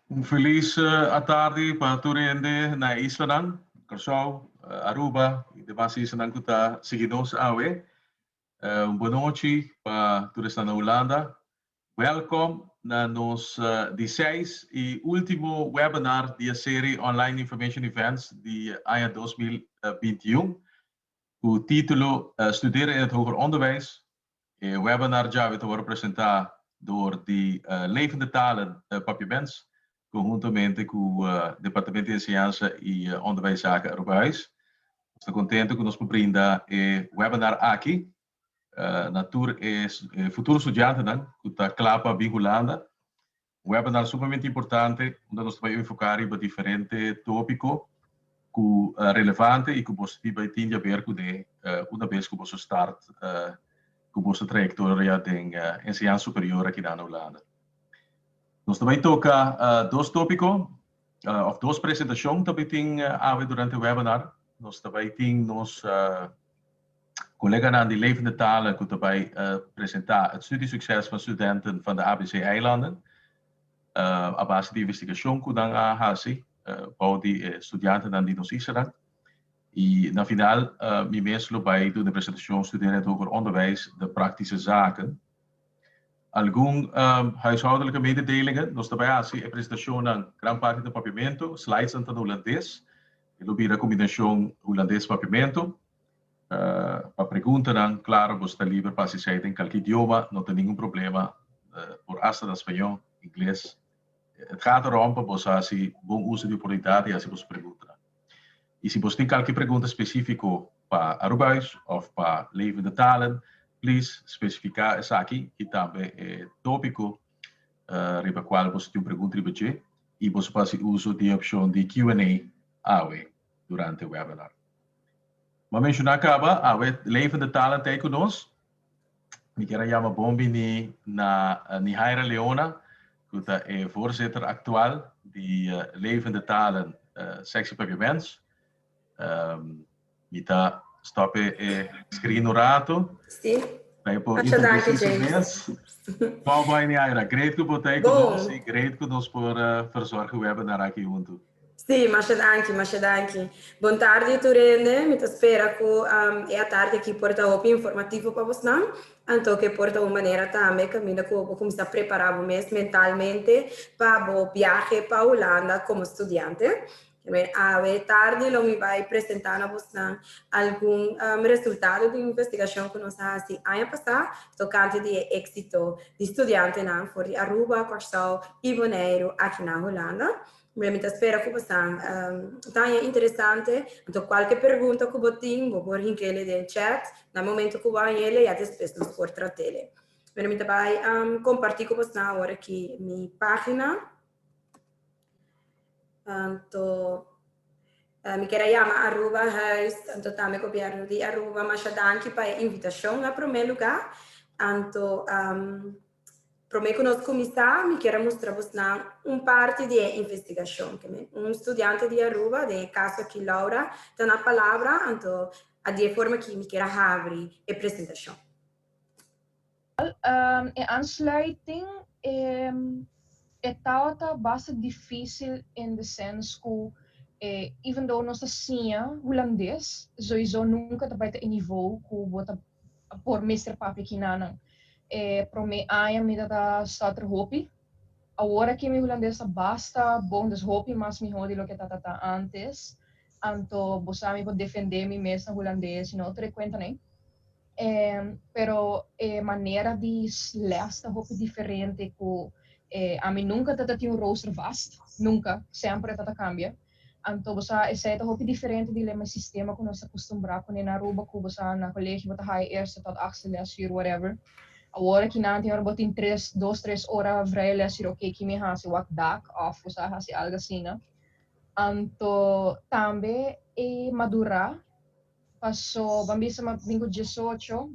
Feliz à tarde para todo mundo na Isla, Curaçao, Aruba e demais islas que está seguindo a we. Boa noite para todos na Holanda. Welcome na nos 16 e último webinar da série Online Information Events de AIA 2021. O título Studeren in het hoger onderwijs. O webinar já vai ser apresentado door de levende talen papiaments. Conjuntamente com o Departamento de Enseñanza e Onderwijszaken Arubaís. Estou contente que nos brinda o webinar aqui. Natur é futuro estudante, que está claro vinculada. Um webinar sumamente importante, onde nós vamos focar em diferentes tópicos que relevante e que você vai ter a ver com uma vez que você start com você trajetória de enseñança superior aqui na Holanda. Nós também toca dois tópicos, of duas apresentações também tem durante o webinar. Nós também temos colega na de levende talen que também apresentar het studiesucces van studenten van de ABC-eilanden. A base de investigação que dan a hasi, para de estudantes dan die nos Israël. E na final, mi mesmo vai doen de apresentação studeren over onderwijs, de praktische zaken. Algum huishoudelijke mededelingen. Nós trabalhamos a apresentação na grande parte do papiamento, slides em holandês. Eu vi a combinação holandês-papiamento. Para perguntar, claro, você está livre para se sair em qualquer idioma, não tem nenhum problema. Por hasta espanhol, inglês. Het gaat erom para você se bom uso de oportunidade e assim você pergunta. E se você tem qualquer pergunta específica para Arubaís ou para levende talen, please specificar essa aqui e também tópico riba qual você tem pergunta riba e você pode uso de opção de Q&A durante o webinar. Maar mencionar acaba, levende talen tem conosco. Ik quero chamar bombi na Nihaira Leona, que é voorzitter atual de levende talen sectie papiaments. Mita stoppen screen no rato. Sim. Vai por Danke, James. Bom, Nihaira, great que você está conosco e great que nós por verzorgen o webinar aqui junto. Sì, ma c'è anche. Buon tardi Turende, mi spero che è a tardi che porta un informativo per voi, anche che porta una maniera também cammina come sta preparando mentalmente per il viaggio per Holanda come studente. A tardi lo mi vai presentare a voi alcun risultato di investigazione che noi abbiamo anno passato, toccante di esito di studenti fuori Aruba, Curaçao e Bonaire, aqui na Holanda. Realmente spero che sia interessante. Qualche pergunta che voi può rinkele nel chat, nel momento che voi e já spesso non può trattare. Realmente vai compartilhar com você ora aqui minha página. Mi quero chamar Aruba Huis, também copiar de Aruba, mas danke para a invitação em primeiro lugar. Para me conosco começar, me quero mostrar você parte de investigação. Estudante de Aruba, de caso aqui Laura, tem a palavra, então a de forma que me quero abrir a apresentação. Em aansluiting é tal bastante difícil in the sense que even though nós tinha holandês, sowieso nunca vai ter nível que bota por mestre papi aqui na para mim me dá starter hopi. Agora que meu holandês basta bom des hopi, mas me hodi lo que tá antes. Anto você me pode defender me mesmo holandês, não te conta nem. Pero maneira de lesta hopi diferente que a mim nunca tinha rooster vast, nunca, sempre cambia. Anto você é hopi diferente de meu sistema que nós acostumbramos com na Aruba, que você na colégio você há eerste tot 8e lesuur whatever. Agora que não tem hora botin 2-3 horas vrij lesuur, ok, que me hasi wat dak of você hasi algo assim, né? Anto também madura. Passou, bambisa vingo 18,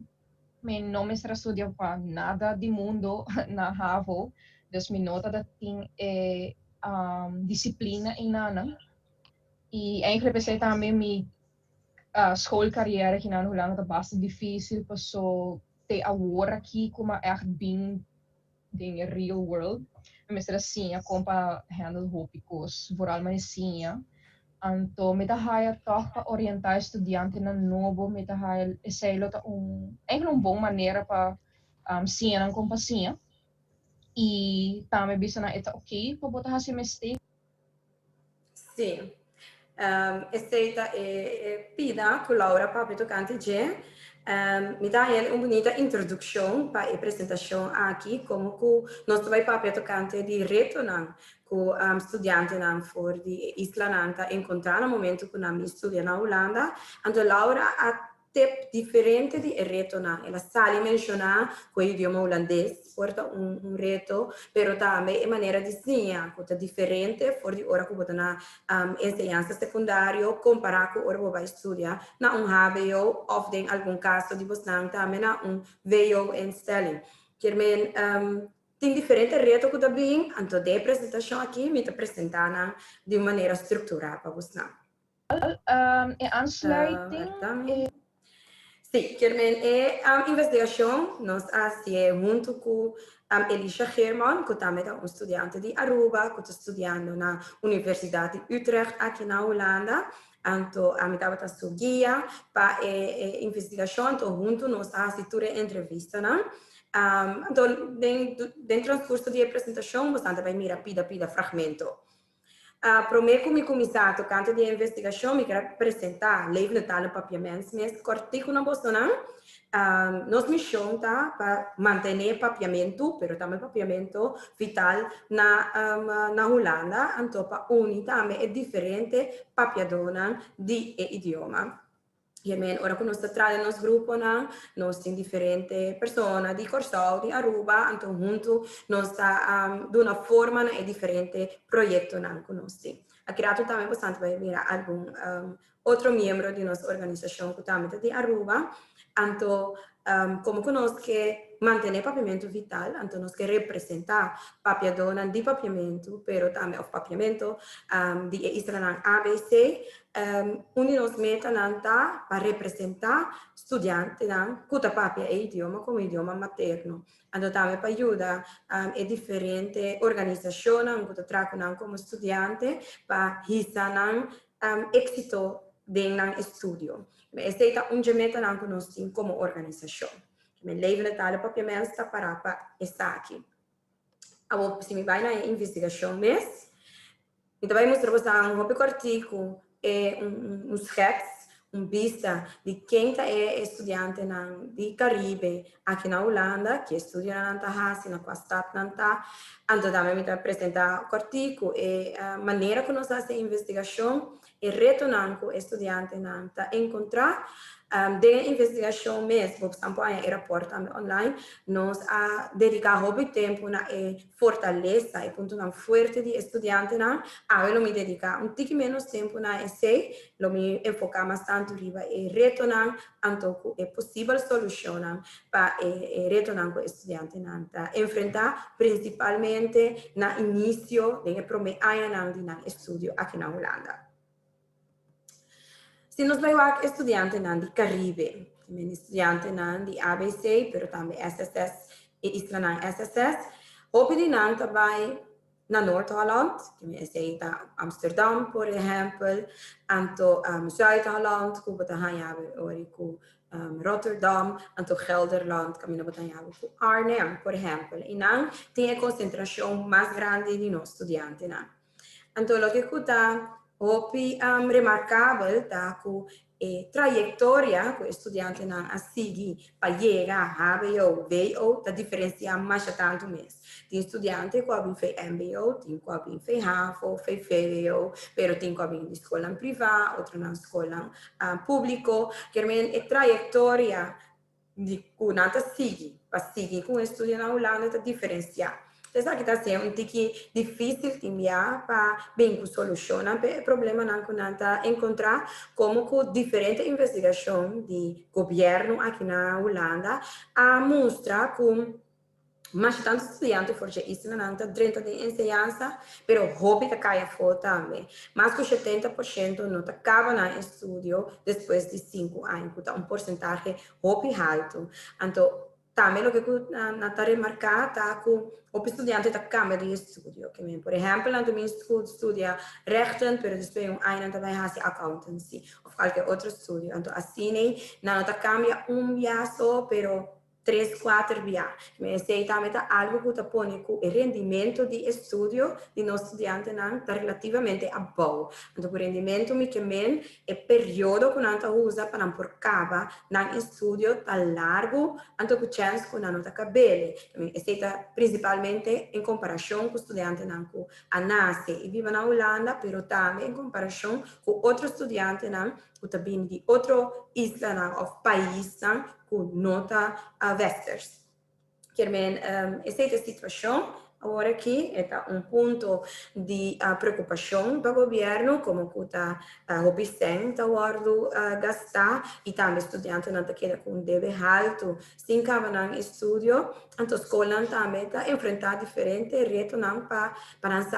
mas não me estudia para nada de mundo na Havo, dus me nota dat tem disciplina em nana. E eigenlijk pensei também minha schoolcarrière aqui na Holanda tá bastante difícil, passou ter agora aqui como echt bem in real world. Mestra sim, a compa handle hopicos, vooral maar sim. Anto met hij toch pa orientar estudiante na novo, met hij sei lota eigenlijk een bom maneira pa sim ang compa sim. E também bisa na eta ok, pa botar hasi mistake. Sim. Esteita e pida com Laura para tocante de me dá ele uma bonita introdução para a apresentação aqui como que nós vai para tocante de retornar com estudante não for de Isla Nanta encontrar no momento que nós estudia na Holanda, então Laura a tip differente di retornar. Ela sabe mencionar com o idioma holandês, porta reto, pero também é maneira de ensinar, que é diferente, for de hora que você na ensinança secundária, comparar com a hora que você estudar, na HBO, ou em algum caso de você também na VO instelling. Que tem diferente reto que também, então de apresentação aqui, me apresentar de maneira estruturada para você. E aansluiting Sim, Carmen, a investigação nós fazemos junto com Elisha German, que também é estudante de Aruba, que está estudando na Universidade de Utrecht, aqui na Holanda. Então, a mitad está sua guia para a investigação, então, junto nós fazemos a entrevista, né? Então, dentro do transcurso de apresentação, você também mira pida fragmento. Prometo me começar a tocar de investigação, me quero apresentar, levo no tal papiamento, mas cortico na bolsa, nós missão tá para manter papiamento, pero também papiamento vital na Holanda, então para unir também é diferente papiadona de idioma. E ora que nós trabalhamos nos grupos, nós temos diferentes pessoas de Corsol, de Aruba, então juntos nós estamos de uma forma e diferente projeto que nós temos. A criado também bastante vai virar algum outro membro de nossa organização que também de Aruba, então como que nós que manter papiamento vital, então nós que representar papiadona de papiamento, pero também o papiamento de Israel ABC, nós meta nanta para representar estudante que papia é idioma como idioma materno. Então também para ajudar é diferente organização que trabalham como estudante para risar êxito de estudo. Esta é meta que nós temos como organização. Mijn leven het alle papiamento está para estar aqui. Se me vai na investigação mesmo, então vai mostrar você um artigo, sketch, vista de quem é estudante de Caribe aqui na Holanda, que estuda na Antahasi, na Quastat, então também me apresentar o artigo e a maneira que nós fazemos a investigação e retornar com o estudante para encontrar de investigação mesmo, por exemplo, em aeroporto online, nós dedicamos tempo na fortaleza e ponto na forte de estudante eu me dedicar pouco menos tempo na essay, eu me enfocar mais tanto riba e retornar então é possível solucionar para retornar com o estudante enfrentar principalmente na início de primeiro de estudo aqui na Holanda. Se nós vamos estudante de Caribe, estudante de ABC, pero também SSS e Israel SSS, hoop je também na Noord-Holland, que é Amsterdam, por exemplo, anto Zuid-Holland, que we Rotterdam, anto Gelderland, que we Arnhem, por exemplo. E não tem a concentração mais grande de nós estudantes. Então, o que está remarcável tá com a trajetória que o estudante a seguir para chegar a HBO, VO, tá diferenciar mais tanto mesmo. Tem estudante que fez MBO, tem que fez HAFO, fez VO, pero tem que vir de escola privada, outra na escola pública, que é a trajetória de que nada seguir, para seguir com o estudo na Holanda tá diferenciar. Então, aqui está sendo um pouco difícil de enviar para bem solucionar o problema que nós encontrar como que diferente investigação de governo aqui na Holanda mostra que mais tanto estudantes for isso não está dentro de ensinança, pero hobby que cai fora também. Mais que 70% não acaba no estudo depois de 5 anos, que é porcentagem hobby alto. Então, também o que nata remarcata que o estudante está cambia de estudio, que por exemplo, na minha estudia rechten, pero depois ano também faz accountancy ou qualquer outro estudio. Então assim, não tá cambia via só, pero 3, 4 via. Mas se também tá algo que tá põe que o rendimento de estudio de nosso estudante não tá relativamente bom. Então o rendimento me que men é período que não tá usa para não por cava, não estudio tá largo, então o chance que não tá cabele. Esse tá principalmente em comparação com o estudante não que nasce e vive na Holanda, pero também em comparação com outro estudante não que tá vindo de outro isla não ou país não com nota westers. Essa é a situação agora aqui é ponto de preocupação para o governo, como que está obsceno, gastar, e também estudante não está querendo com deve alto, sem acabar no estudo, então a escola também está enfrentando diferentes retos para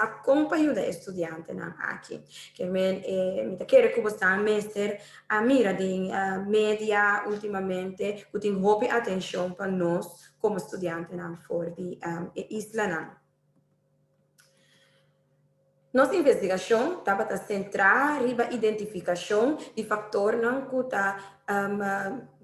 acompanhar o estudante aqui. Que me está querendo que você mestre a mira de média ultimamente, que tem hope atenção para nós como estudante fora de isla. Nossa investigação estava centrada na identificação de fatores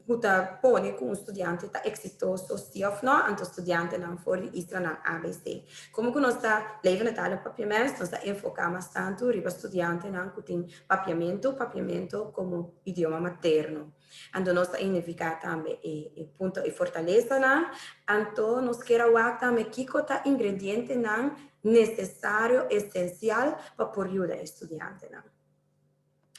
que põe que um estudante está exitoso, sim ou não, então estudante não fora de isla na ABC. Como que nós está levando a papiamento, nós está enfocando tanto no estudante que tem papiamento como idioma materno. Então nós está identificando também ponto de fortaleza, então nós queremos também que está ingrediente necessário, essencial para ajudar o estudante.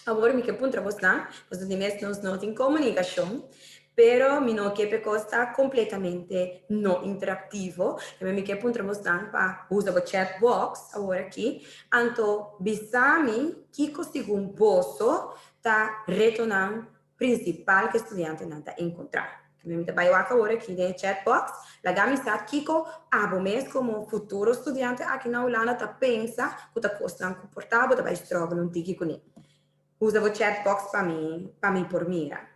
Agora, me que ponto você não tem comunicação, pero mi no que está completamente não interativo. Me que ponto você para usar o chat box agora aqui, então bisami que consigo posso tá retornando principal que o estudante não está encontrar. Me vai agora aqui no chat box, la amistad Kiko, mesmo como futuro estudante aqui na Holanda, tá pensa que está costando comportável, tá vai estrogar um tiki com ele. Usa o chat box para mim por mira.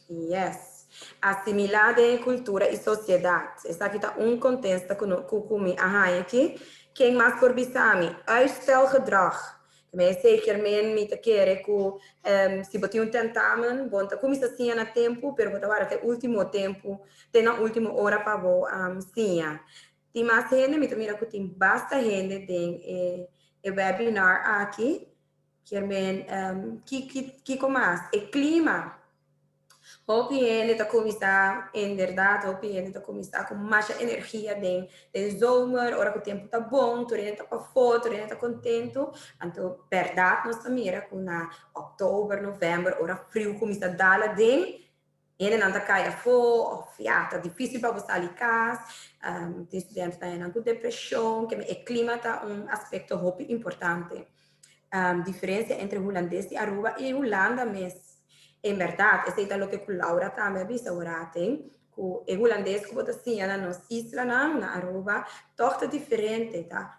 Yes. Assimilada em cultura e sociedade. Essa aqui está contexto com me aqui. Quem mais por bisami? Uitstelgedrag. Mas zeker me te quer que se botar tentamen, bom, tá começa assim na tempo, pero botar até último tempo, tem na última hora para bo sim. Tem mais gente, me mira que tem bastante gente tem webinar aqui, que mais? É clima. Hopiene está começar, em verdade, hopiene está começar com mais energia de zomer, hora que o tempo está bom, tu está para foto, tu está contente. Então, verdade, nós mira com na outubro, novembro, hora frio começa a dar de ele não está caia fo, fiata, difícil para você ali casa, tem estudante que está com depressão, que o clima está aspecto hopi importante. Diferença entre holandês e Aruba e Holanda mesmo. Em verdade, esse é o que a Laura também disse agora, tem que o holandês que você tinha na nossa isla, na Aruba, toca diferente, tá?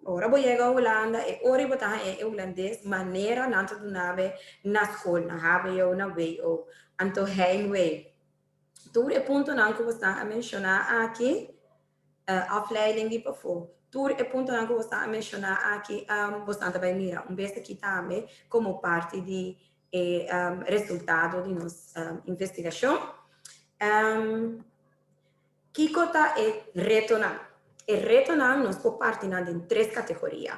Ora vou chegar a Holanda e ora vou estar em holandês, maneira não te nave na escola, na HBO, na WO, então heimwee. Tudo é ponto não que você está a mencionar aqui, afleiding die bevor. Tudo é ponto não que você está a mencionar aqui, você também mira, vez aqui também como parte de resultado de nossa investigação. Kiko está retornar. E retornar nós por parte em 3 categorias.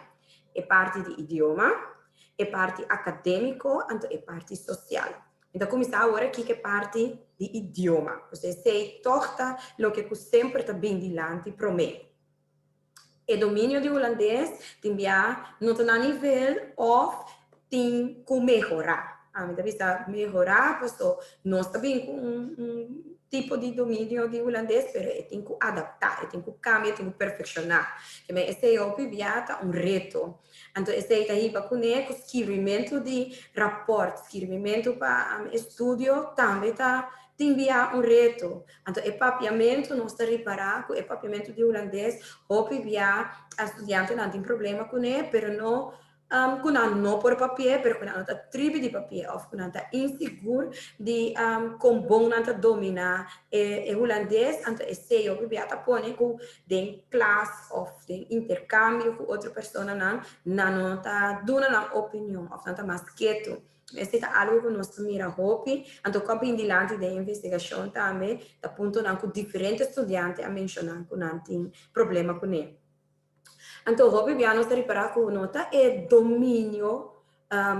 É parte de idioma, é parte acadêmico, e parte social. Então, começar agora aqui que é parte de idioma. Você sei torta o que sempre está bem dilante para mim. O domínio de holandês também não está a nível ou tem que melhorar. Então, precisa melhorar, porque nós também com tipo de domínio de holandês, mas tem que adaptar, tem que cambiar, tem que perfeccionar. Esse é um reto. Então, esse é aí para o escrevimento de rapport, escrevimento para estudo, também tem um reto. Então, o papiamento, nós estamos reparar que o papiamento de holandês, a estudante não tem problema com ele, mas não kuna no por papier, pero kuna nota tribi di papier, of kuna nota inseguro di com bom nanta domina e holandês, anta essay o bibiata pone ku den class of den intercambio ku outra persona na nota duna na opinião, of nanta mas quieto. Este é algo que nós mira hopi, anto capo indilante da investigação também, da ponto não com diferentes estudantes a mencionar que não tem problema com ele. Então, hopi biano sta riparar com nota é domínio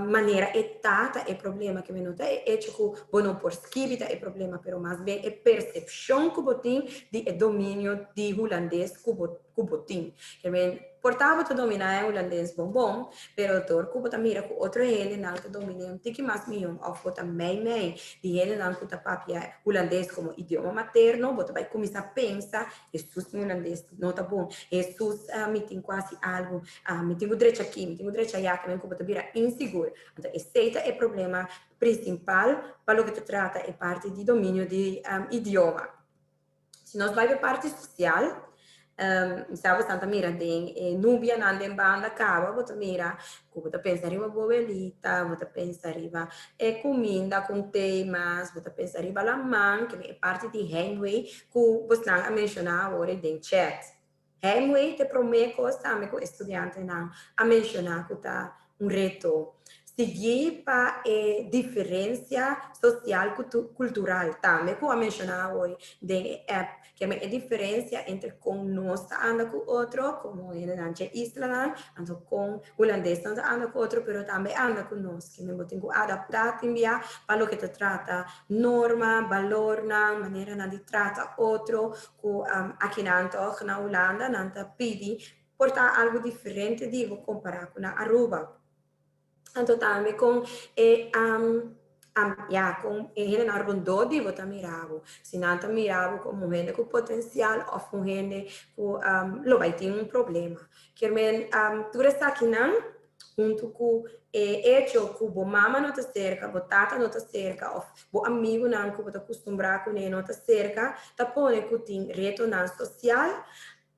maneira etata é problema que me nota é tipo não por escrita é problema, pero mais bem é percepção que botim de domínio de holandês que botim. Que me portava to dominar holandês bom, pero tor que botam mira com outro ele não to domina tiki mais mium of botam mei de ele não que papia holandês como idioma materno, botam vai começar a pensar Jesus holandês não tá bom, Jesus me tem quase algo, me tem o direito aqui, me tem o direito allá, que me botam vira inseguro. Então esse é o problema principal para o que tu trata é parte de domínio de idioma. Se nós vai para parte social, estava Santa Mira tem Núbia nanda em banda cava, você mira, você pensa riba bovelita, você pensa riba comida com temas, você pensa riba lamang, que é parte de Hemingway, que você não mencionar agora em chat. Hemingway te promete também com estudante não a mencionar que tá reto. Seguir para a diferença social cultural também, como eu mencionava hoje, que é a diferença entre como nós anda com outro, como ele na Islândia, anda com holandês anda com outro, mas também anda com nós, que mesmo tem que adaptar também para o que te trata norma, valor, maneira de trata outro, que aqui na Holanda, não pede portar algo diferente de comparar com a Aruba. Então também com com ele na rondodi vota miravo, se não tá miravo como gente com potencial ou com gente com lo vai ter problema. Que men tu está aqui não junto com hecho que bo mama não tá cerca, bo tata não tá cerca, ou bo amigo não que bota acostumar com ele não tá cerca, tá pone que tem reto na social,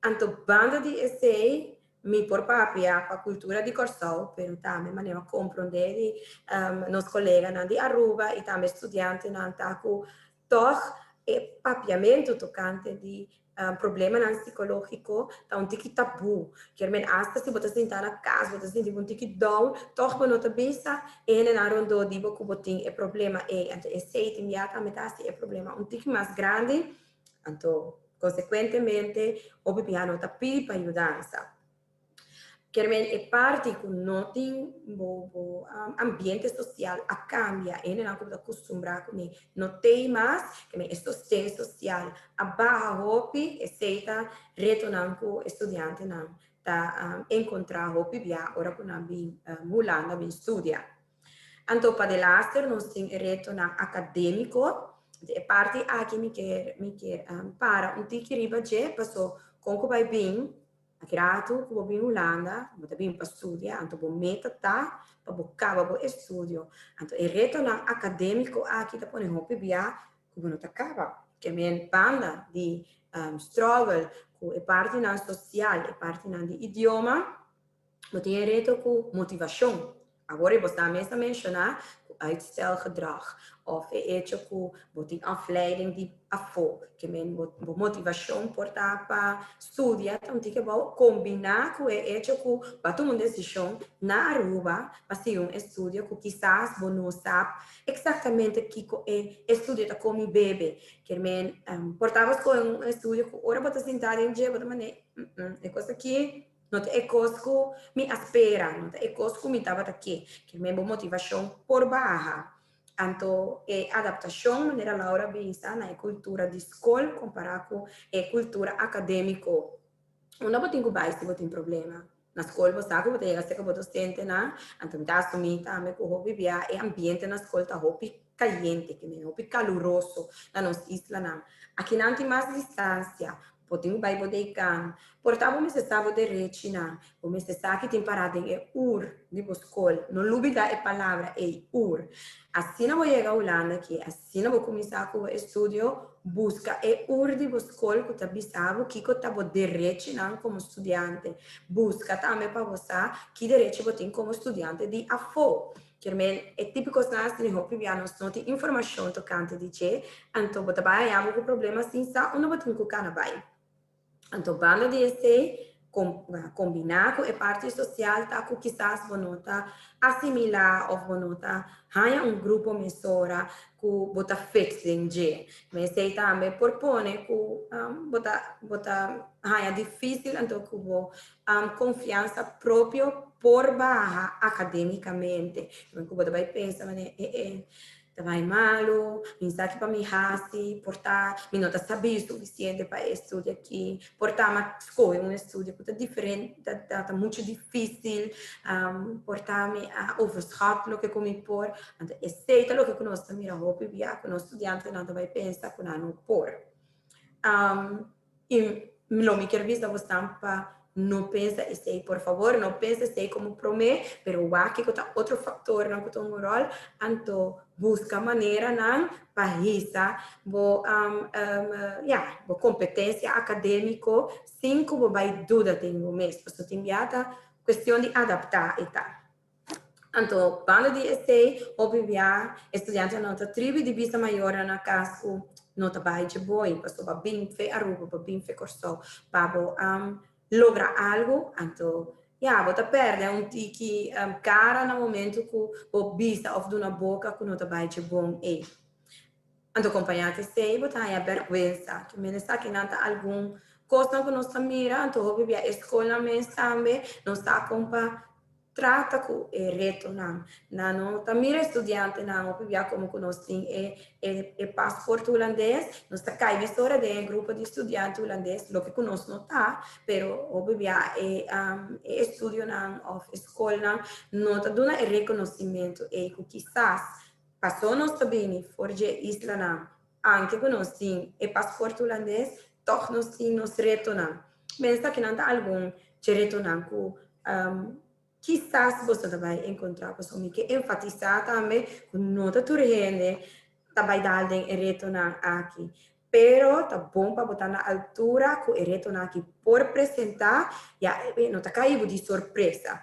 então banda de essay mi por papia para a cultura de Corsau, pero também maneira compreender de nos colegas de Aruba e também estudantes na taco toch e papiamento tocante de problema psicológico tá tiki tabu, que men hasta se botar sentar na casa, botar sentir tiki down, toch para nota bisa e na rondo de boco botin é problema é sei imediatamente é problema tiki mais grande, então consequentemente o piano tá pi para ajudar. Chiaramente è parte con noti ambiente social a cambia e non anche da acostumbrare con no temas che è sostegno social a baja hopi e seita retornando studiante da incontrare hopi via ora con abbi mulanda bin studia. Antopa dell'aster non si retorna accademico è parte anche mi che para un tiki riba je passo con vai bin Grato, como bem Holanda, muito bem para estudar, então bom meta tá, para buscar bom estudo, então o retorno acadêmico aqui tá pondo hopi via, como não tá acaba, que é banda de struggle, com a parte na social, a parte na de idioma, mas tem reto com motivação. Agora você também mencionar uitstelgedrag of hecho que botin afleiding die afo que men motivação portar para estudar então tem que combinar com hecho que para tomar decisão na Aruba para ser estudo que quizás você não sabe exatamente que é estudo da como bebe que men portava com estudo que ora você sentar em dia você mané é coisa aqui não é coisa que me espera, não é coisa que me estava aqui, que me motivação por baixa. Então, a adaptação, maneira Laura pensa na cultura de escola comparada com a cultura acadêmica. Não pode ter mais se tem problema. Na escola, você sabe que você chega a sente, então está assumindo também que o vivia é ambiente na escola está hopi caliente, que é hopi caloroso na nossa isla. Aqui não tem mais distância. Potinho vai poder can. Portava me se stava de rechina. O me se sabe que tem parada é de escola. Não lubida é palavra é Assim não vou chegar a Holanda que assim não vou começar com o estudo. Busca é de escola que tá bisavo que tá de rechina como estudante. Busca também para você que direito você tem como estudante de AFO. Que é típico nas de hopi vianos não tem informação tocante de che. Então, você vai ter um problema assim, ou não vai ter que vai. Então, banda de essay, combinar com a parte social, tá, com quizás bonota assimilar ou bonota há grupo mesora que bota fixing de. Mas sei também propõe que bota há difícil então que confiança própria por barra academicamente. Então, que bota vai pensar, vai malo, mi sa que para mim hasi, portar, mi não sabia o suficiente para estudar aqui, portar uma escolha, um estudo que é diferente, tá muito difícil, portar me a overschat lo que comi por, então aceita lo que nós também a hope via, que nós estudante não vai pensar que não por. E lo me quer vista bastante não pensa sei, por favor, não pensa sei como promete, pero aqui que tá outro fator não que tem um rol, então busca maneira não para isso, bo competência acadêmico, sem que vai dúvida tem o mês, porque tem viata questão de adaptar e tal. Então, quando de essay, obviamente, estudante não tá tribo de vista maior na casa, não tá bem de boi, para bem fe aruba, para bem fe corso, para logra algo, então, você perde tiki cara no momento que o vista of de uma boca que não tá bem de bom é. Então, acompanhante sei, você tem a vergonha, que me está que não tá algum coisa que nós mira, então, obviamente, a escola mesmo também, nós está acompanhando trata com o reto não também estudante não obviamente como que nós tem é passaporte holandês nós está cai visora de grupo de estudantes holandês lo que nós não tá pero obviamente é estudo não of escola não tá dando reconhecimento e que quizás passou nós também forge isla não anche que nós tem é passaporte holandês toch nós tem nos reto não pensa que não tá algum reto não que quizás você vai encontrar pessoas que enfatizam também que não está tudo gente vai dar em retornar aqui. Pero tá bom para botar na altura que o retornar aqui por apresentar, já não está caindo de surpresa.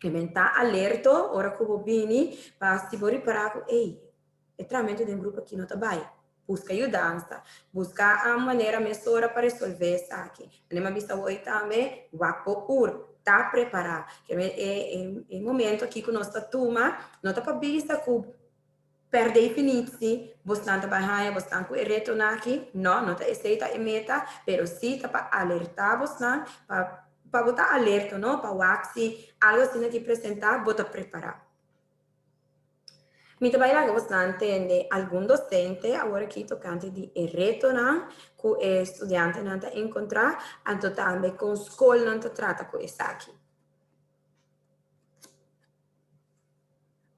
Está alerta, hora que eu vim, para se preparar que, ei, é tratamento de um grupo aqui não está bem. Busca ajudança, busca a maneira melhor para resolver isso aqui. Não vista hoje também, o tá preparado. É momento aqui que nossa turma não está para vista que per definitie bastante bahaya, bastante retornar aqui, não está aceita a meta, pero sim está para alertar bastante, para botar alerta, não, para o axi, algo assim que apresentar, botar preparar. Mi trabalho bastante em algum docente, agora aqui tocante de retornar, que o estudante não está encontrar, então também com escola não está trata com isso aqui.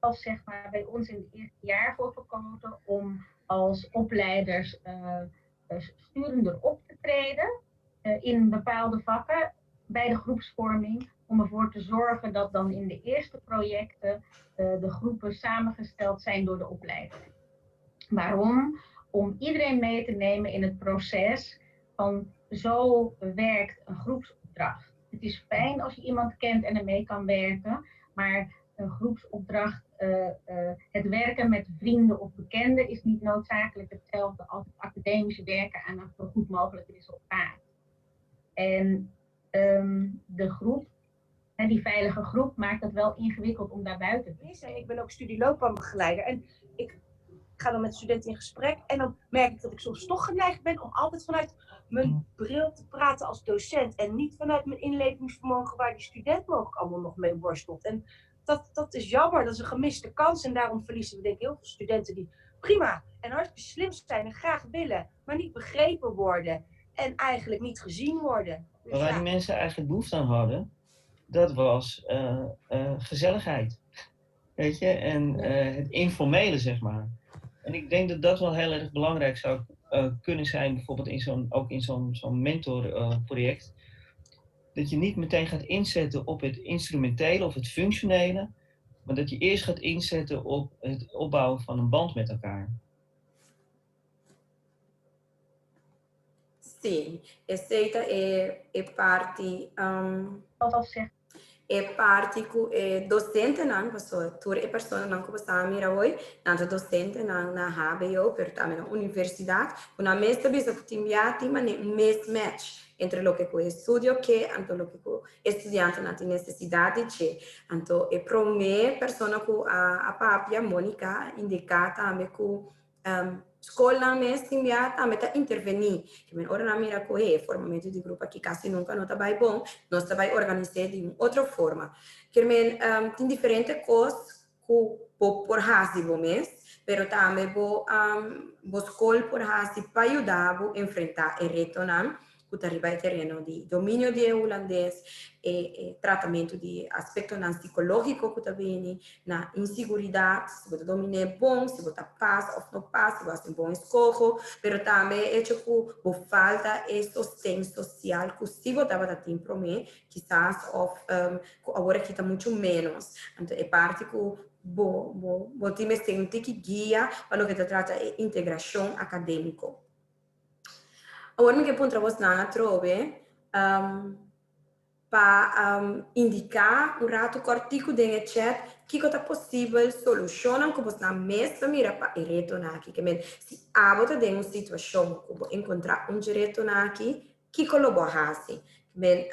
Als zeg maar bij ons in het eerste jaar voor gekozen om als opleiders sturender op te treden in bepaalde vakken bij de groepsvorming, om ervoor te zorgen dat dan in de eerste projecten de groepen samengesteld zijn door de opleider. Waarom? Om iedereen mee te nemen in het proces van zo werkt een groepsopdracht. Het is fijn als je iemand kent en ermee kan werken, maar een groepsopdracht, het werken met vrienden of bekenden is niet noodzakelijk hetzelfde als het academische werken aan een zo goed mogelijk resultaat. En de groep, die veilige groep, maakt het wel ingewikkeld om daar buiten te zijn. Ik ben ook studieloopbaanbegeleider en ik ga dan met studenten in gesprek en dan merk ik dat ik soms toch geneigd ben om altijd vanuit mijn bril te praten als docent en niet vanuit mijn inlevingsvermogen waar die student mogelijk allemaal nog mee worstelt. En dat is jammer, dat is een gemiste kans en daarom verliezen we denk ik heel veel studenten die prima en hartstikke slim zijn en graag willen, maar niet begrepen worden en eigenlijk niet gezien worden. Dus waar die mensen eigenlijk behoefte aan hadden, dat was gezelligheid. Weet je, en het informele zeg maar. En ik denk dat dat wel heel erg belangrijk zou kunnen zijn, bijvoorbeeld ook in zo'n mentorproject, dat je niet meteen gaat inzetten op het instrumentele of het functionele, maar dat je eerst gaat inzetten op het opbouwen van een band met elkaar. Sim, essa é parte é parte que docente não, pessoal, toda é pessoa não que você mira hoje, tanto docente não na HBO, pero também na universidade, uma mestra bisa que timbiati, mas um mismatch entre o que o estudio que anto o que o estudante não tem necessidade de, anto é para mim pessoa que a papia Mônica indica também que escola mesmo timbiata também tá intervenir, que men ora na mira com formamento de grupo que quase nunca não tá bem bom, nós tá bem organizar de uma outra forma, que men tem diferentes coisas que por hasi bom mês, pero também bo escola por hasi para ajudar a enfrentar o reto não que arriba al terreno di dominio di holandês e tratamento di aspetto psicológico que viene na inseguridade, se você domina é bom, se você passa ou não passa, se você é um bom escolho, pero também é que falta é sustento social que se você vai ter para mim, quizás agora que está muito menos, então é parte que o time sente que guia para o que se trata de integração acadêmica. Agora, que ponto você não trove para indicar rato cortico de chat que é possível solucionar como você não mesmo mira para o reto aqui, que se há outra de uma situação como encontrar direito aqui, que colabora assim,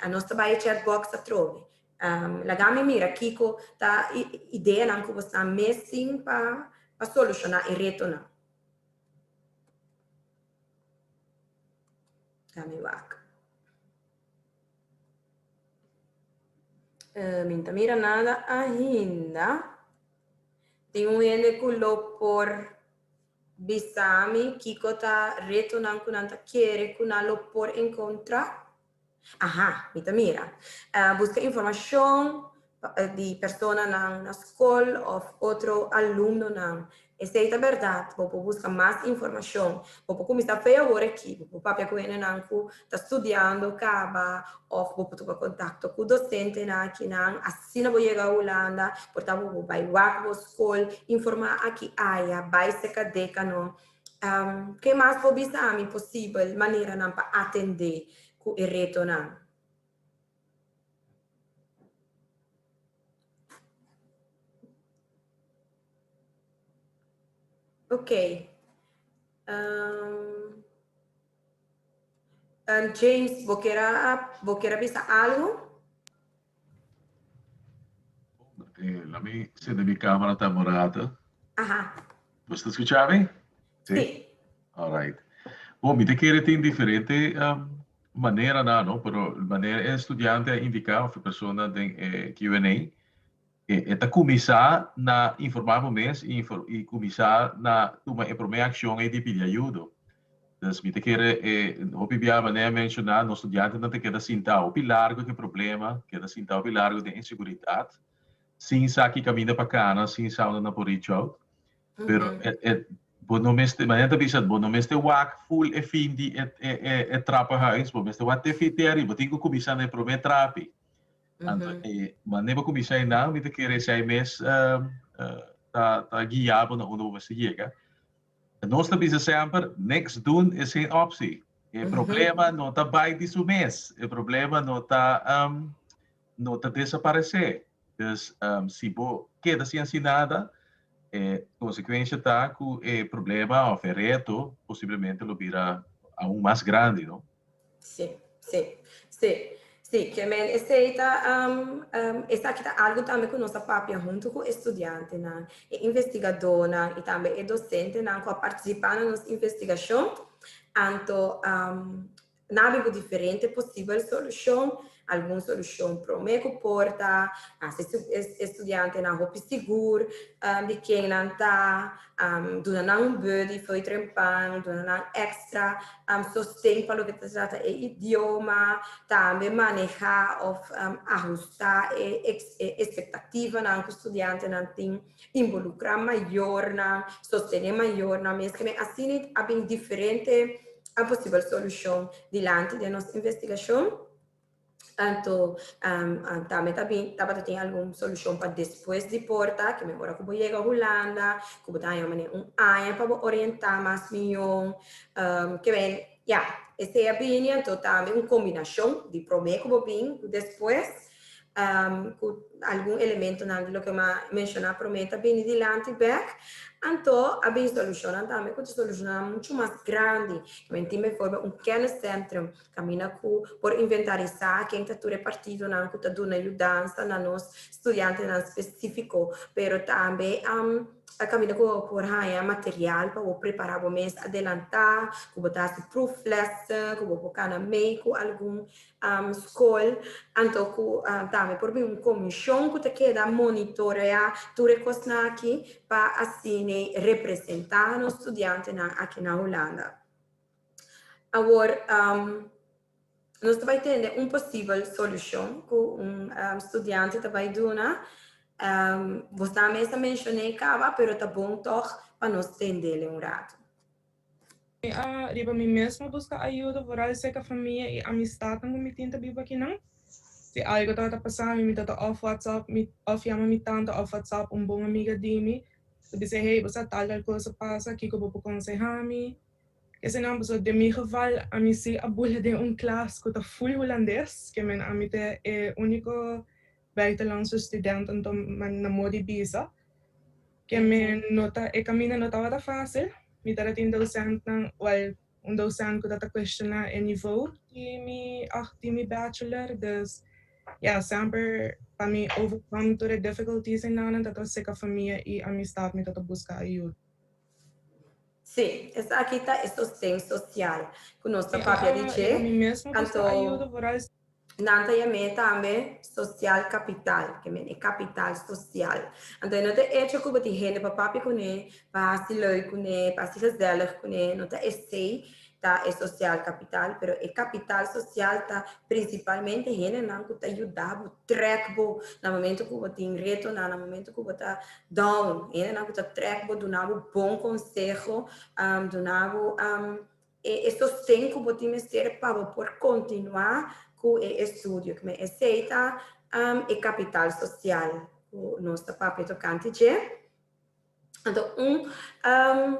a nossa baia chat box a trove, la gama mira que tá ideia não que você não mesmo para solucionar o reto não. Dame vaca. Minta mira nada ainda. Tem gente que lo por bisami, que tá retornando com nanta quer que não lo por encontrar. Aha, minta mira. Busca informação de pessoa na escola ou outro aluno não. Essa é a verdade, vou buscar mais informação, vou começar a ver agora aqui, vou papel que ele não está estudando, acaba, ou vou tomar contato com o docente aqui, assim vou chegar à Holanda, portanto vou vai lá para a escola, informar aqui, vai ser cadeca, não. Que mais vou pensar, é possível, maneira não para atender com o reto, não. Ok. James, ¿vos quieres avisar algo? Se mi camera está morata. Ajá. ¿Vos escuchaste? Sí. All right. Bom, me querer tem diferente maneira, não, pero maneira estudiante indicar ou pessoa tem Q&A. Eta começar na informar mês e começar na tomar a primeira ação e de pedir ajuda. Então, me querer obviar maneira mencionar no estudante não tem que dar sinta o largo que problema, que dar sinta o largo de inseguridade, sem saber caminho para cana, sem saber na por reach out. Pero no meste, mas ainda bisa, no meste wak full e findi trapa huis, no meste wat te fiteri, mas tem que começar na primeira trapi. Mas nem para começar não, me querer sair mês tá guiado na onde você chega. Nós também sempre niks doen is geen optie. O problema não está bij disso mês, o problema não está desaparecer. Dus se você queda sem nada, consequência está que o problema ou o reto possivelmente lo vira aún mais grande, não? Sim. Sim, que essa aqui tá algo também com nossa papia junto com o estudante, né? E investigador, né? E também é docente, né? Que participa na nossa investigação, então, algo diferente possível solução, alguma solução para o meu porta, se estudante na roupa seguro, de quem não está, dona um buddy, foi trempando, dona extra, sustém para o que se trata é idioma, também manejar ou ajustar expectativa na que o estudante não tem, involucrar maior, sostener maior, mesmo que assim há bem diferente a possível solução diante da nossa investigação. Então, também tem alguma solução para depois de porta, que agora que eu chego a Holanda, que eu tenho ano para orientar mais melhor, que bem, essa é a minha, então também uma combinação de prometo que eu vim depois, com algum elemento naquilo que eu mencionei, prometa bem diante back, então a minha solução também com solução muito mais grande, que a gente forma um pequeno centro, caminha por inventarizar quem está repartido na que está dando ajudança na nosso estudante na específico, pero também caminha por material para preparar o mês adelantar, que botar se proof lesson, que botar na meio com algum escola, então também por uma comissão que queda monitorear tudo que aqui para assim representar os estudantes aqui na Holanda. Agora, nós vamos entender uma possível solução que estudante vai dar. Você também mencionou que mas tá bom para nós entender rato. Riba mim mesma buscar ajuda, vooral se a família e amistade não me tenta viver aqui não. Se algo está passando, me tá off WhatsApp, off chama me tanto off WhatsApp bom amiga de mim. Se diz hey, você tal coisa passa, que eu vou aconselhar me. Esse não pessoa de meu geval, a mim se a bulha de classe que tá full holandês, que men a mim é único buitenlandse student então man na modi visa. Que men nota e caminho não estava fácil. Me tá tendo docente docente que tá questiona o nível de mi bachelor, dus sempre para mim overcome todas as dificuldades em nada, então sei que a família e a amistade me tá buscar ajuda. Sim, essa aqui está é sustento social, que nós papel de então Nanta e também social capital, que é capital social. Então, não tem hecho que você gente para papi com ele, para se lei com ele, para se fazer com ele, não tem esse tá é social capital, pero é capital social tá principalmente gente não que tá ajudar o track bo no momento que você tem reto, no momento que você tá down, gente não que tá track bo do nabo bom conselho, do nabo e sustento que você tem ter para por continuar com o estudo, que é aceita e capital social, o nosso papel tocante de. Então,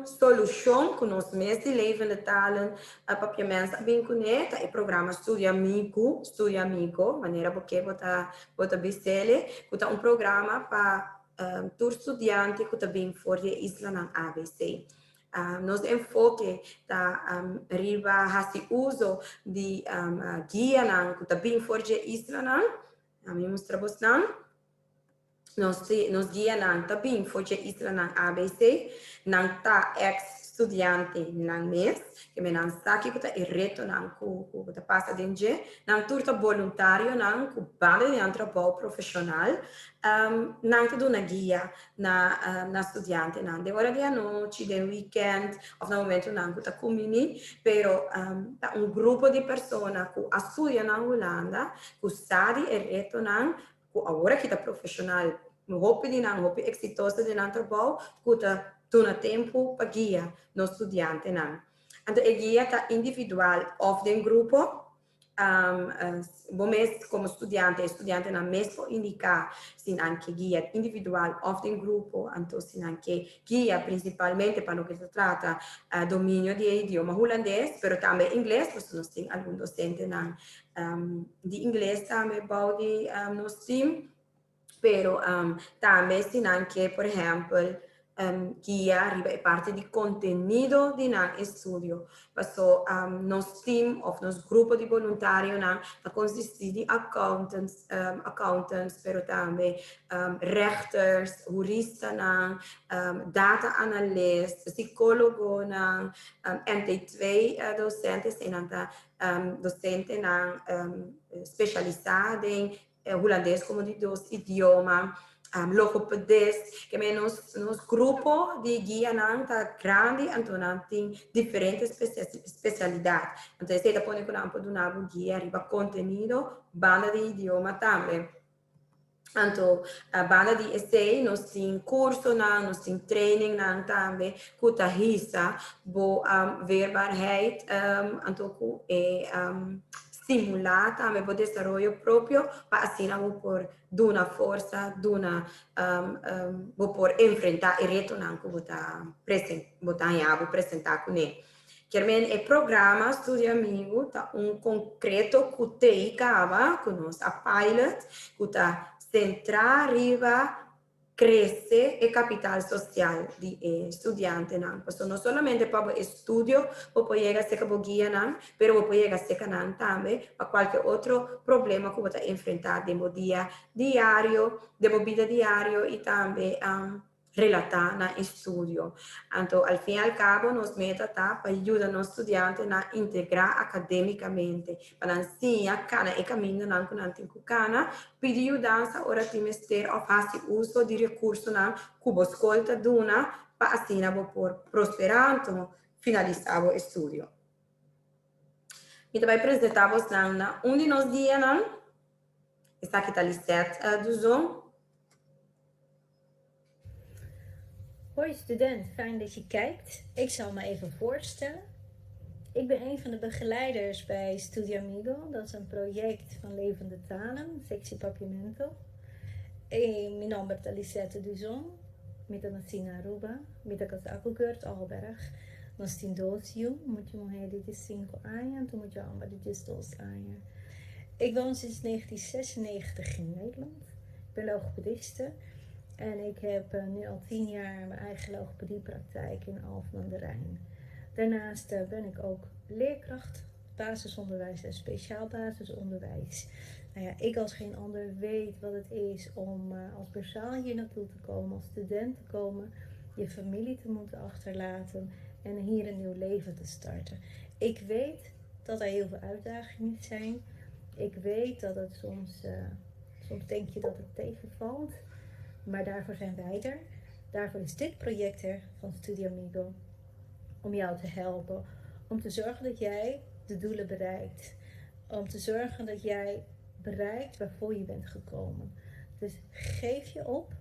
solução que nós mesmos levamos de talen, para mensen bem conecta é o programa Studia Amigo, maneira porque bota bistele, que é programa para todos estudantes que também for de isla na ABC. Nos enfoque da riba hasi uso de guia nan que também for de isla nan, a mim mostramos nan. Nos guia nan também foi de isla nan ABC, nan tá ex-estudante nan mês, que me nan sabe que tá reto nan que tá passa dentro, nan turta voluntário nan que banda de antropólogo profissional, nan que dona guia na estudante nan de hora de noite, de weekend, ou no momento nan que tá comini, pero tá grupo de pessoas que estudiam na Holanda, que sabe reto nan agora que está profissional, no hope de não, hope exitoso de não trabalho, que está tendo tempo para guia no estudante não. Então, a guia está individual ou de grupo, como estudante não mesmo indicar se não que guia individual ou de grupo, então se não que guia principalmente para o que se trata domínio de idioma holandês, mas também inglês, porque nós temos algum docente não de inglês também pode nos team, pero também se não que, por exemplo, guia riba e parte di contenuto di nan studio. Passo nos team of nos gruppo di volontario nan consiste di accountants, pero também rechters, juristen nan, data analyst, psicologo nan, NT2 docentes en anta docente nan specializado em holandês como de dos idiomas. Logopedist, que nos grupo de guia não tá grande, então não tem diferentes especialidades. Então, você está pondo com um novo guia, arriba conteúdo, banda de idioma também. Então, a banda de essay, nós tem curso, nós tem training também, que risa, boa verbaarheid, então, simular também o desenvolvimento próprio, para assim não por duna força, duna por enfrentar o reto não que botar apresentar com ele. Querem o programa Estudio Amigo tá concreto que tem acaba com nós a pilot que tá centrar arriba cresce e capital social di estudiante nan. Passo non solamente per studio, o poi llega a ser guia nan, pero o poi llega a ser nan também para qualquer outro problema que você enfrentar de dia diário, de vida diário e também relatar na studio. Então, al fim e al cabo, nos meta tá para ajudar nos estudiantes a integrar academicamente, para ensinar cana e caminho nan com antigo cana, pedir ajuda ora ti mester of faz uso di recurso nan cubo ascolta duna para assim por prosperar, então finalizar o estudio. E também apresentamos nan de nos dias nan está aqui tá Lisette do Zoom. Hoi student, fijn dat je kijkt. Ik zal me even voorstellen. Ik ben een van de begeleiders bij Estudio Amigo. Dat is een project van levende talen, sectie Papiamento. Mijn naam is Lisette Duzon, met een Nassina Aruba, met een Akugurt Alberg. Nós temos 12 jaar, moet je morrer dit 5 jaar en toen moet je allemaal dit 12 jaar. Ik woon sinds 1996 in Nederland. Ik ben logopediste. En ik heb nu al 10 jaar mijn eigen logopediepraktijk in Alphen aan de Rijn. Daarnaast ben ik ook leerkracht, basisonderwijs en speciaal basisonderwijs. Nou ja, ik als geen ander weet wat het is om als persoon hier naartoe te komen, als student te komen, je familie te moeten achterlaten en hier een nieuw leven te starten. Ik weet dat er heel veel uitdagingen zijn. Ik weet dat het soms denk je dat het tegenvalt. Maar daarvoor zijn wij er. Daarvoor is dit project er van Estudio Amigo. Om jou te helpen. Om te zorgen dat jij de doelen bereikt. Om te zorgen dat jij bereikt waarvoor je bent gekomen. Dus geef je op.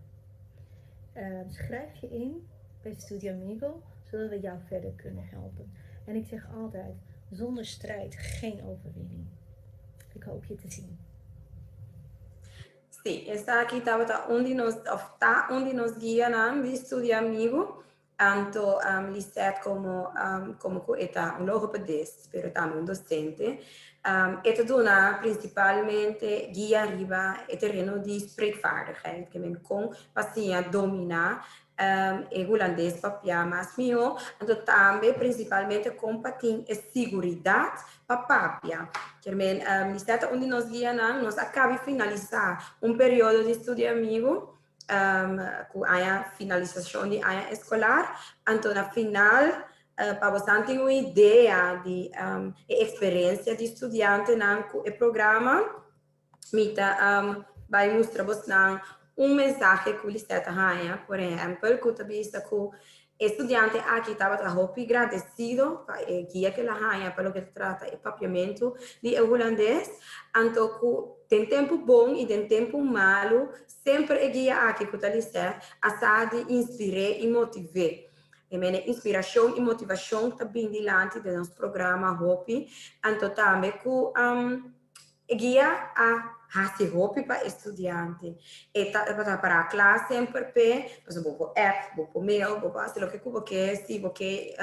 Schrijf je in bij Estudio Amigo. Zodat we jou verder kunnen helpen. En ik zeg altijd, zonder strijd geen overwinning. Ik hoop je te zien. Sim, esta aqui está onde nos guia de Estudio Amigo, tanto Lisette como está logopedista, pero também docente. Esta dona principalmente guia arriba o terreno de spreekvaardigheid, que men com paciência dominar e holandês papia mas mio, então também principalmente com patin e seguridade papia. Que men Lisette onde nos guia nós acaba de finalizar período de estudo amigo com a finalização de ano escolar, então na final para você ter uma ideia de experiência de estudante com o programa, vai mostrar você mensagem que Lisette ganha, por exemplo, que tu viste que o estudante aqui estava muito agradecido para a guia que ela ganha, pelo que trata o papiamento de holandês, então que tem tempo bom e tem tempo malo, sempre a guia aqui que a Lisette a de inspirar e motivar. E minha inspiração e motivação está bem diante do nosso programa Hopi, então também que guia a hasi hopi para estudante. E para a classe sempre por app, por mail, por fazer o que você se você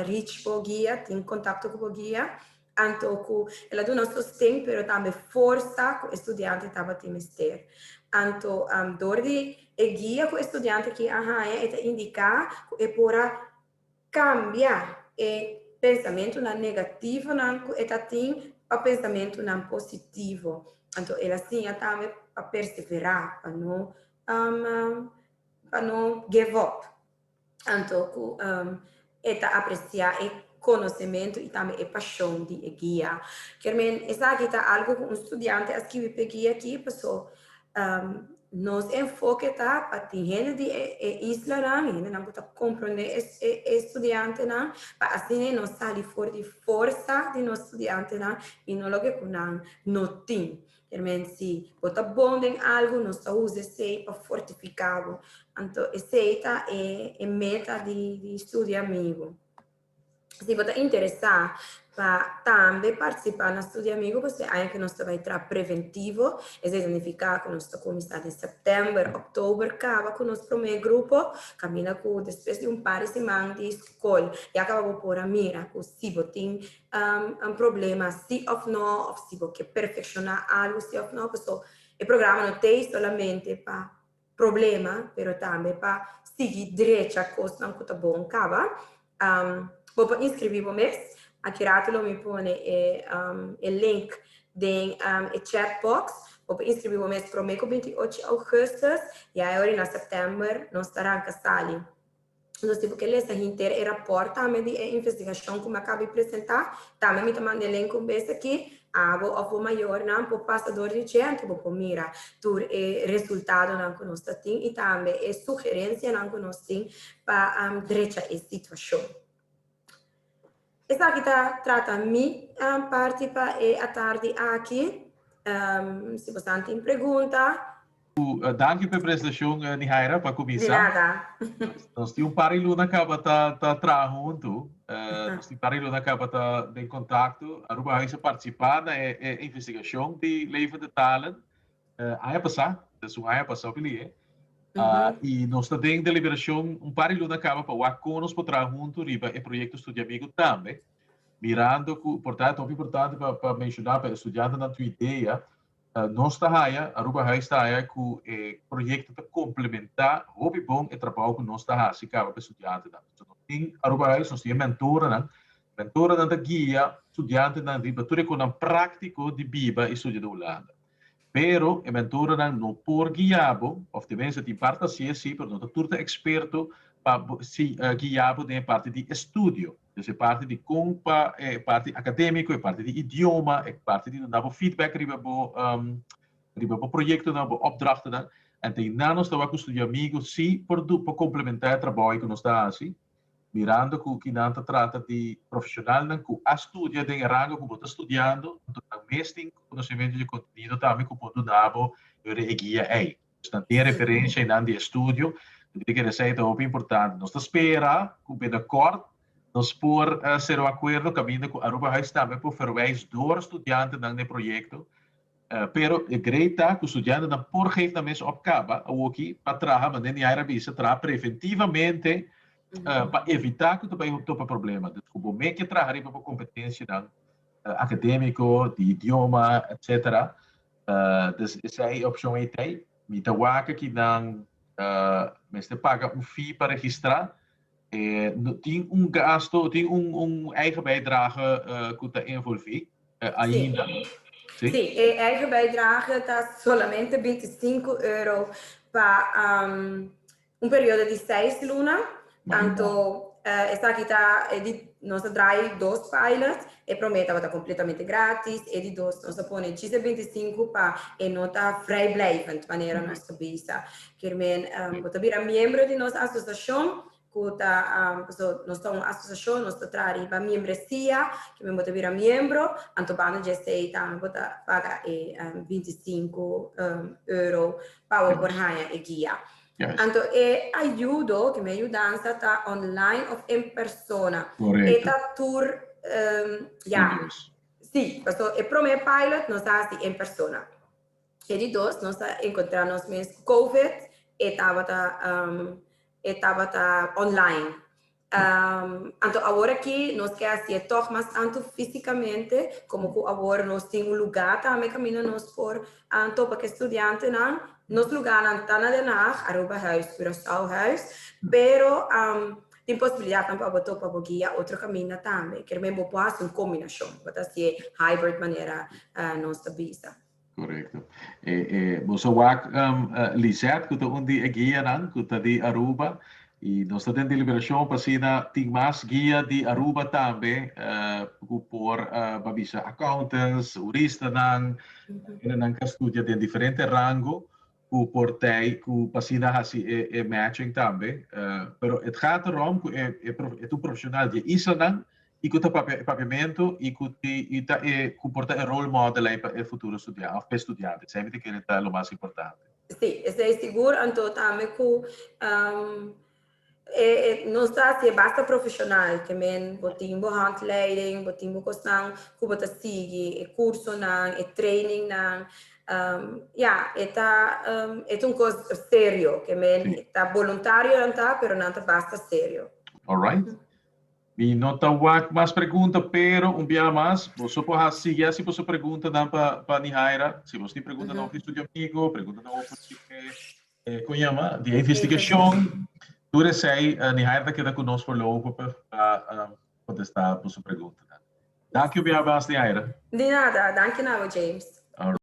reach por guia, tem contato com o guia, então que ela dá nosso sustento, mas também força que o estudante estava a ter. Anto door die guia com o estudante que é indicar que para cambiar o pensamento na negativo não é tem para pensamento não positivo. Então ela assim também para perseverar, para não give up. Então é apreciar o conhecimento e também a paixão de guia. Quer essa aqui tá algo que um estudante aqui peguei aqui passou nos enfoque tá para ter gente de isla não que tá compreender estudante não para assim não sair fora de força de nos estudante não e não logo que não tem. Se bota bom em algo, nós usamos isso para fortificar. Então, essa é a meta de estudo amigo. Se você interessar para também participar no estudo amigo, você ainda que nós vai entrar preventivo, isso significa que nós estamos começando em setembro, outubro, acaba com o nosso primeiro grupo, caminha com depois de par de semanas de escola, e acaba por a mira, se você tem problema, se ou não, ou se você quer perfeccionar algo, se ou não, o programa não tem somente para problema, mas também para seguir direito a coisa não está bom, acaba. Vou inscrever o mês. Aqui rápido me põe o link de chat box. Vou inscrever o mês para o mês 28 de agosto. E aí, em setembro, nós estaremos em sala. Então, se você ler esse rapport também de investigação que eu acabei de apresentar, também me tomando o link um mês aqui. Ou maior, não, para o passador de gente, para mirar o resultado que nós temos e também a sugerência que nós temos para direita a situação. Essa aqui trata a minha parte para a tarde aqui. Se você tem pergunta. Dank u pela apresentação, Nihaira, para começar. De nada. Nós temos par de luna que está junto. Nós temos par de luna que está em contato. A Aruba vai participar da investigação de lei de talent. Ano passado, ano passado, e nós estamos em deliberação par de luna que para o acordo para junto riba o projeto Estudio Amigo também. Mirando, portanto, é importante para mencionar para estudantes na tua ideia. Nós a Aruba está aí com o projeto para complementar o bom trabalho que nós estamos fazendo para estudantes. Em Aruba nós temos mentora da guia estudantes na ribatura com um prático de Biba e estudo da Holanda. Pero a mentora não por guiabo, ou também se tem parte assim, mas não é experto para guiabo de parte de estudo. Então, parte de compa, parte acadêmico, parte de idioma, parte de feedback riba o projeto, opdrachten. Então, nós estamos com estudo amigo, sim, para complementar o trabalho que nós estamos fazendo, mirando que não trata de profissional, que a estudia de rango que você está estudando, então, mesmo tem conhecimento de conteúdo também que você dá guia aí. Então, tem referência em de estudo, que é muito importante. Nós esperamos que bem acordo, nós por ser um acordo caminho com a Aruba também por verwijs door estudantes no projeto, pero é greta que o estudante não por geef na mensen opgave, ou aqui para trabalhar, mas nem a visa trabalhar preventivamente para evitar que também tope problema. Desculpa, me que trabalhar para competência acadêmico, de idioma, etc. Essa é a opção aí tem. Me tawaca que não você paga fee para registrar. Tem gasto, tem eigen bijdrage que está envolvido ainda. Sim, a eigen bijdrage está somente €25 para período de 6 lunas. Tanto, essa aqui está, nós traz 2 pilots e promete que está completamente grátis. E de 2, nós põe 25 para e não está vrijblijvend wanneer nós visa. Querem, você vira membro de nossa associação. Nós somos uma associação, nós trazemos para membresia, que me botar vira membro, então para já sei, então botar paga €25 para o borraia e guia. Então ajuda, que me ajudança está online ou em persona. Correto. Esta tour, sim, porque o primeiro pilot nós fazemos em persona. E de 2, nós encontramos mesmo COVID e estava online. Então, agora que nós queremos ser toch mais tanto fisicamente, como que agora nós temos um lugar também que nós por então para que estudante não, nos lugar não está nada na Aruba House, Curaçao House, pero tem possibilidade também para botar para guiar outro caminho também, que mesmo pode ser uma combinação, para ser hybrid maneira nossa visa. Correcto. Você vai Lisette, que está onde guia não, que está de Aruba. E nós estamos em deliberação para ser tem mais guia de Aruba também, por babisa accountants, juristas, que estudam de diferentes rangos, que por ter, que para ser matching também. Pero het gaat erom que é um profissional de isso não, e que tem pagamento e que porta um role model para o futuro estudante, para estudante. Sempre que é o mais importante. Sim, isso é seguro, então também que não está se basta profissional, que men botimbo handleiding, botimbo kostang, kubota sigi, curso nang, training nang, é um coisa sério, que men está voluntário não tá, pero não tá basta sério. Alright. Mi nota mais pergunta, pero um dia mais, você pode seguir se você pergunta para Nihaira, se você tem pergunta não estudo amigo, pergunta não conhama de investigação. Tu sei, Nihaira queda conosco por logo para contestar a sua pergunta. Dank u, Nihaira. De nada, dank je nou, James.